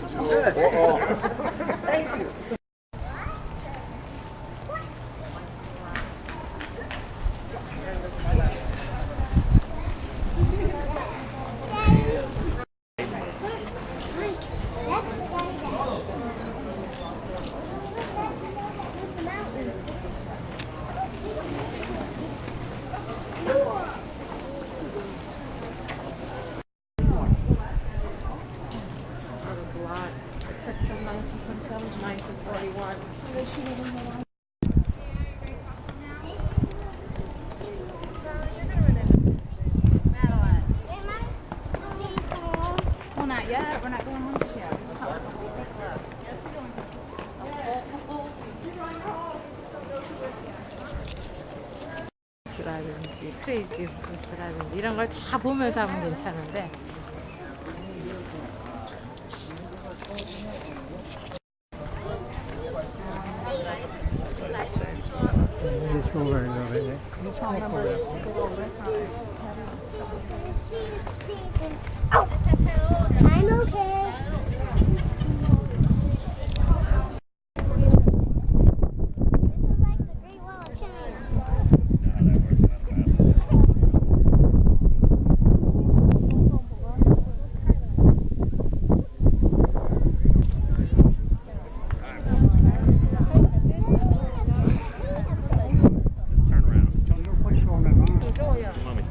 Thank you. Well, not yet. We're not going home just yet. 라든지 크레이지 코스라든지 이런 걸 다 보면서 하면 괜찮은데 Let's go over and over there. Let's walk over. I'm okay. This is like the Great Wall of China. Just turn around. Don't push on that arm. Mommy.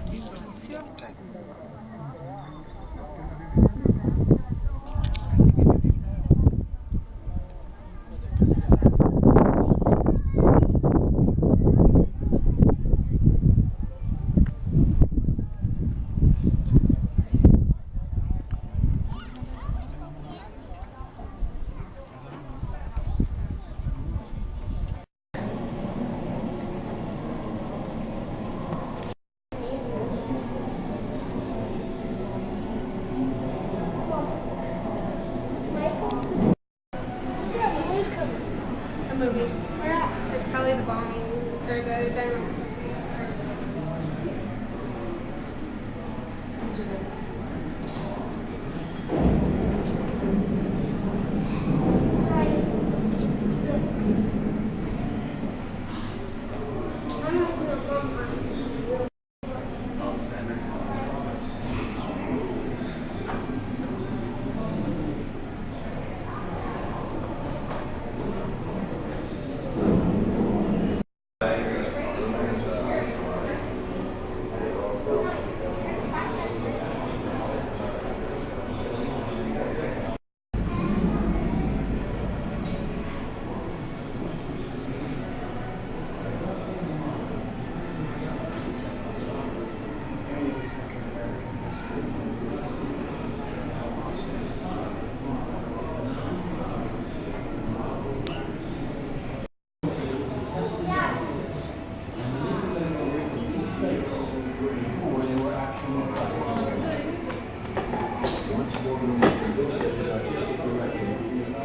Cheese balls. A movie. It's probably the bombing or the dynamite.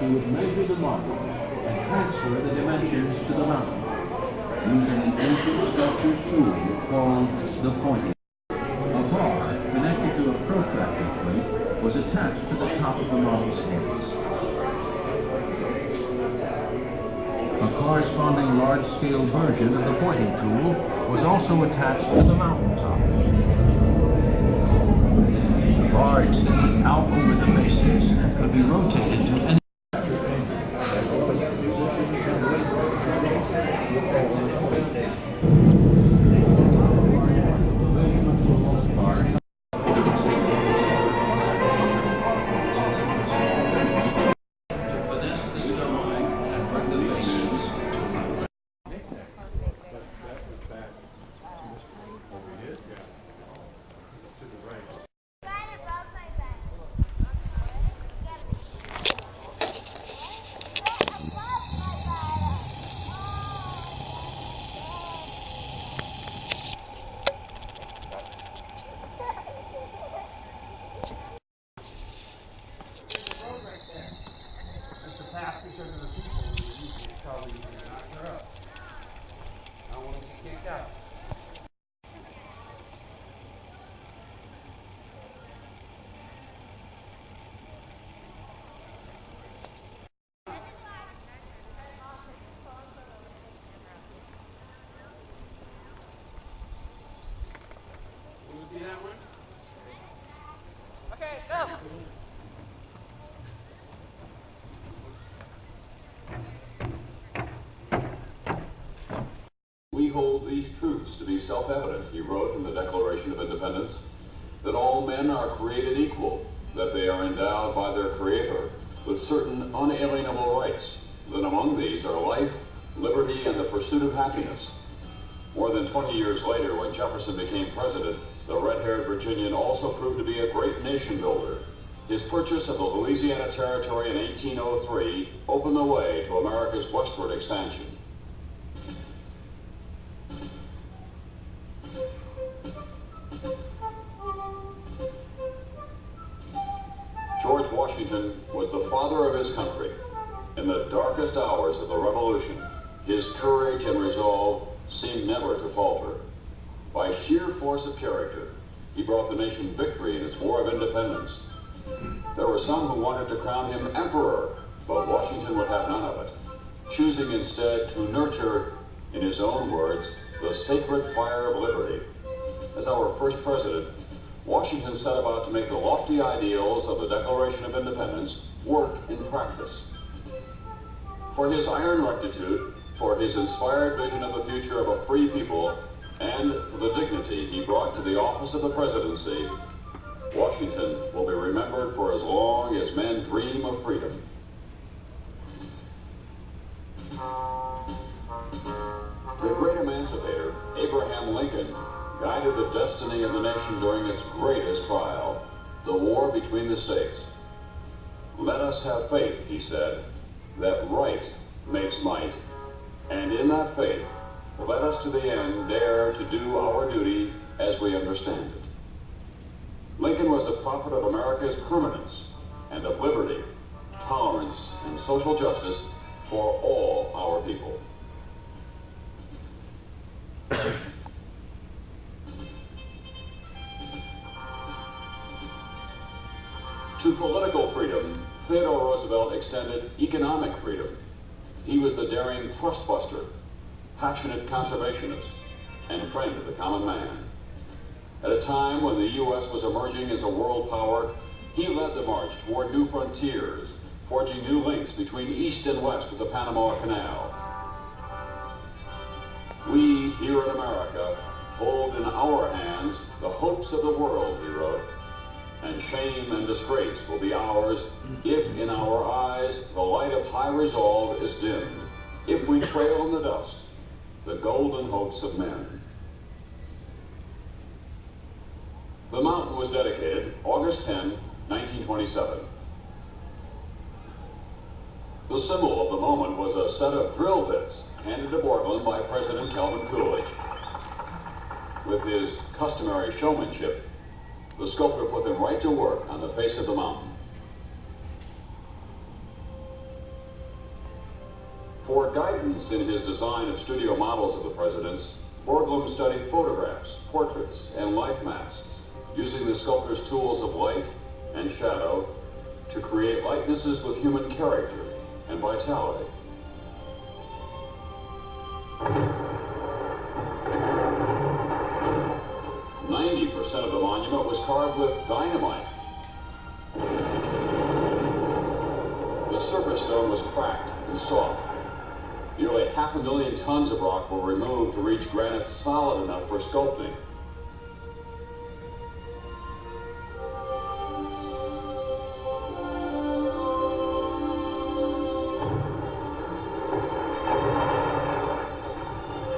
He would measure the model and transfer the dimensions to the mountain using an ancient sculptor's tool called the pointing. A bar connected to a protractor plate was attached to the top of the model's head. A corresponding large-scale version of the pointing tool was also attached to the mountaintop. The bar extended out over the bases and could be rotated to any finesse the stone and bring the face because of the people who usually probably knock her up. I don't want to get kicked out. You see that one? Okay, go. We hold these truths to be self-evident, he wrote in the Declaration of Independence, that all men are created equal, that they are endowed by their Creator with certain unalienable rights, that among these are life, liberty, and the pursuit of happiness. More than 20 years later, when Jefferson became president, the red-haired Virginian also proved to be a great nation builder. His purchase of the Louisiana Territory in 1803 opened the way to America's westward expansion. George Washington was the father of his country. In the darkest hours of the Revolution, his courage and resolve seemed never to falter. By sheer force of character, he brought the nation victory in its War of Independence. There were some who wanted to crown him emperor, but Washington would have none of it, choosing instead to nurture, in his own words, the sacred fire of liberty. As our first president, Washington set about to make the lofty ideals of the Declaration of Independence work in practice. For his iron rectitude, for his inspired vision of the future of a free people, and for the dignity he brought to the office of the presidency, Washington will be remembered for as long as men dream of freedom. The great emancipator, Abraham Lincoln, guided the destiny of the nation during its greatest trial, the war between the states. Let us have faith, he said, that right makes might, and in that faith, let us to the end dare to do our duty as we understand it. Lincoln was the prophet of America's permanence and of liberty, tolerance, and social justice for all our people. To political freedom, Theodore Roosevelt extended economic freedom. He was the daring trust-buster, passionate conservationist, and friend of the common man. At a time when the U.S. was emerging as a world power, he led the march toward new frontiers, forging new links between East and West with the Panama Canal. We, here in America, hold in our hands the hopes of the world, he wrote, and shame and disgrace will be ours if in our eyes the light of high resolve is dimmed, if we trail in the dust the golden hopes of men. The mountain was dedicated August 10, 1927. The symbol of the moment was a set of drill bits handed to Borglum by President Calvin Coolidge. With his customary showmanship, the sculptor put them right to work on the face of the mountain. For guidance in his design of studio models of the presidents, Borglum studied photographs, portraits, and life masks, using the sculptor's tools of light and shadow to create likenesses with human character and vitality. % of the monument was carved with dynamite. The surface stone was cracked and soft. Nearly 500,000 tons of rock were removed to reach granite solid enough for sculpting.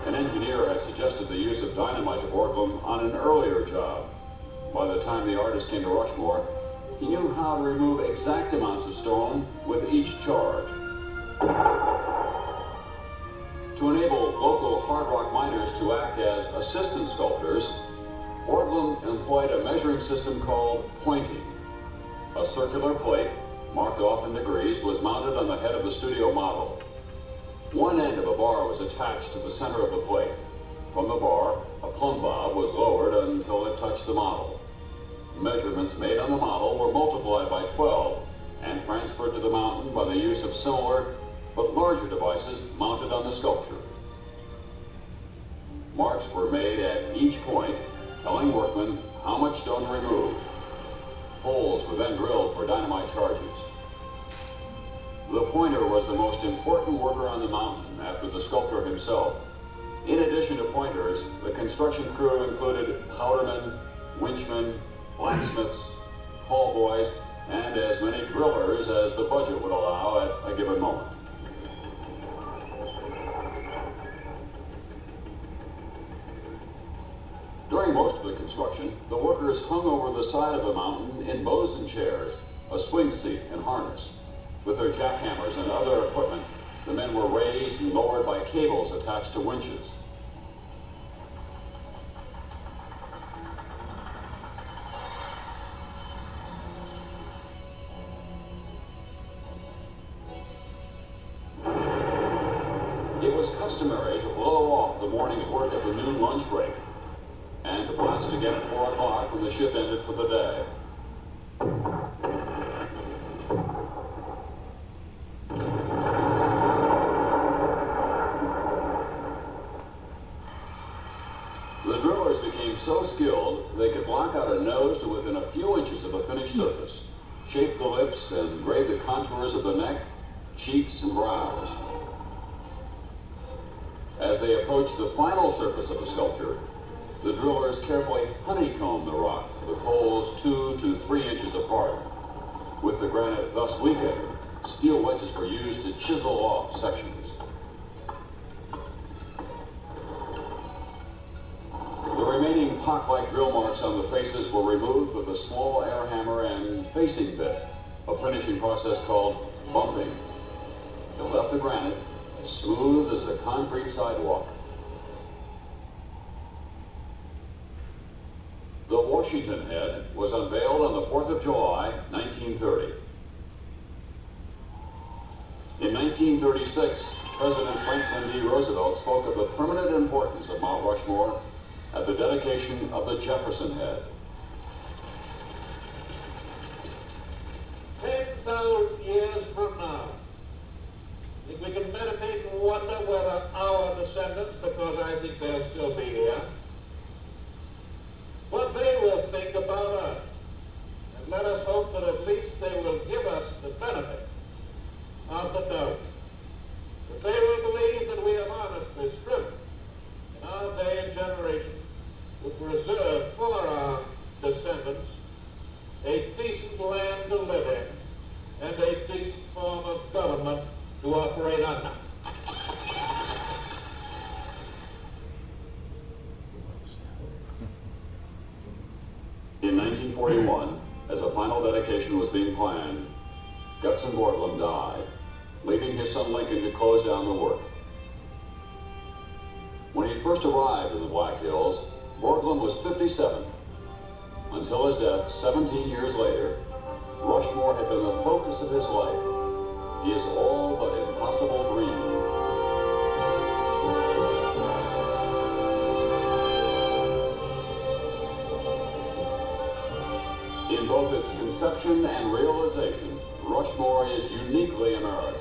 An engineer had suggested the use of dynamite to Borglum on an earlier job. By the time the artist came to Rushmore, he knew how to remove exact amounts of stone with each charge. To enable local hard rock miners to act as assistant sculptors, Borglum employed a measuring system called pointing. A circular plate marked off in degrees, was mounted on the head of the studio model. One end of a bar was attached to the center of the plate. From the bar, a plumb bob was lowered until it touched the model. Measurements made on the model were multiplied by 12 and transferred to the mountain by the use of similar but larger devices mounted on the sculpture. Marks were made at each point, telling workmen how much stone to remove. Holes were then drilled for dynamite charges. The pointer was the most important worker on the mountain after the sculptor himself. In addition to pointers, the construction crew included powdermen, winchmen, blacksmiths, call boys, and as many drillers as the budget would allow at a given moment. During most of the construction, the workers hung over the side of the mountain in bosun chairs, a swing seat, and harness. With their jackhammers and other equipment, the men were raised and lowered by cables attached to winches. It was customary to blow off the morning's work at the noon lunch break, and to blast again at 4 o'clock when the shift ended for the day. The drillers became so skilled they could block out a nose to within a few inches of a finished surface, shape the lips, and grade the contours of the neck, cheeks, and brows. As they approached the final surface of the sculpture, the drillers carefully honeycombed the rock with holes 2 to 3 inches apart. With the granite thus weakened, steel wedges were used to chisel off sections. The remaining pock-like drill marks on the faces were removed with a small air hammer and facing bit, a finishing process called bumping. It left the granite smooth as a concrete sidewalk. The Washington head was unveiled on the 4th of July, 1930. In 1936, President Franklin D. Roosevelt spoke of the permanent importance of Mount Rushmore at the dedication of the Jefferson head. 10,000 years from now, if we can meditate and wonder whether our descendants, because I think they'll still be here, what they will think about us. And let us hope that at least they will give us the benefit of the doubt. That they will believe that we have honestly striven in our day and generation to preserve for our descendants a decent land to live in and a decent form of government to operate under. In 1941, as a final dedication was being planned, Gutzon Borglum died, leaving his son Lincoln to close down the work. When he first arrived in the Black Hills, Borglum was 57. Until his death 17 years later, Rushmore had been the focus of his life, his all but impossible dream. In both its conception and realization, Rushmore is uniquely American,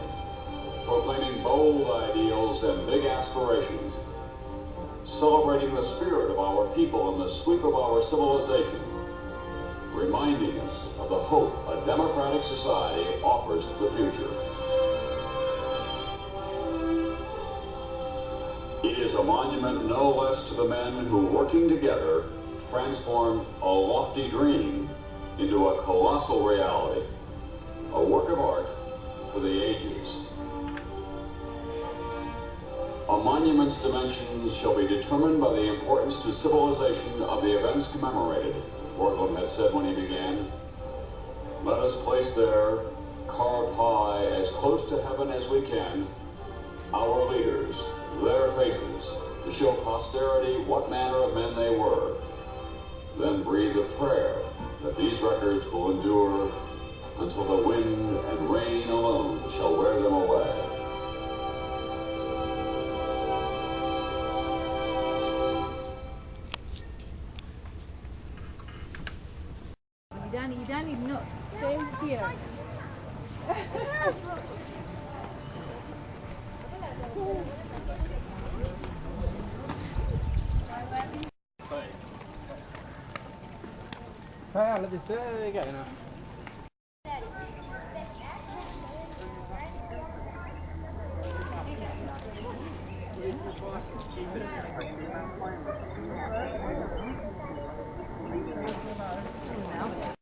proclaiming bold ideals and big aspirations, celebrating the spirit of our people and the sweep of our civilization, reminding us of the hope a democratic society offers to the future. It is a monument no less to the men who, working together, transformed a lofty dream into a colossal reality, a work of art for the ages. A monument's dimensions shall be determined by the importance to civilization of the events commemorated, Borglum had said when he began. Let us place there, carved high, as close to heaven as we can, our leaders, their faces, to show posterity what manner of men they were. Then breathe a prayer that these records will endure until the wind and rain alone shall wear them away. You don't need nuts. Stay here. Hej alla, det ser greiene.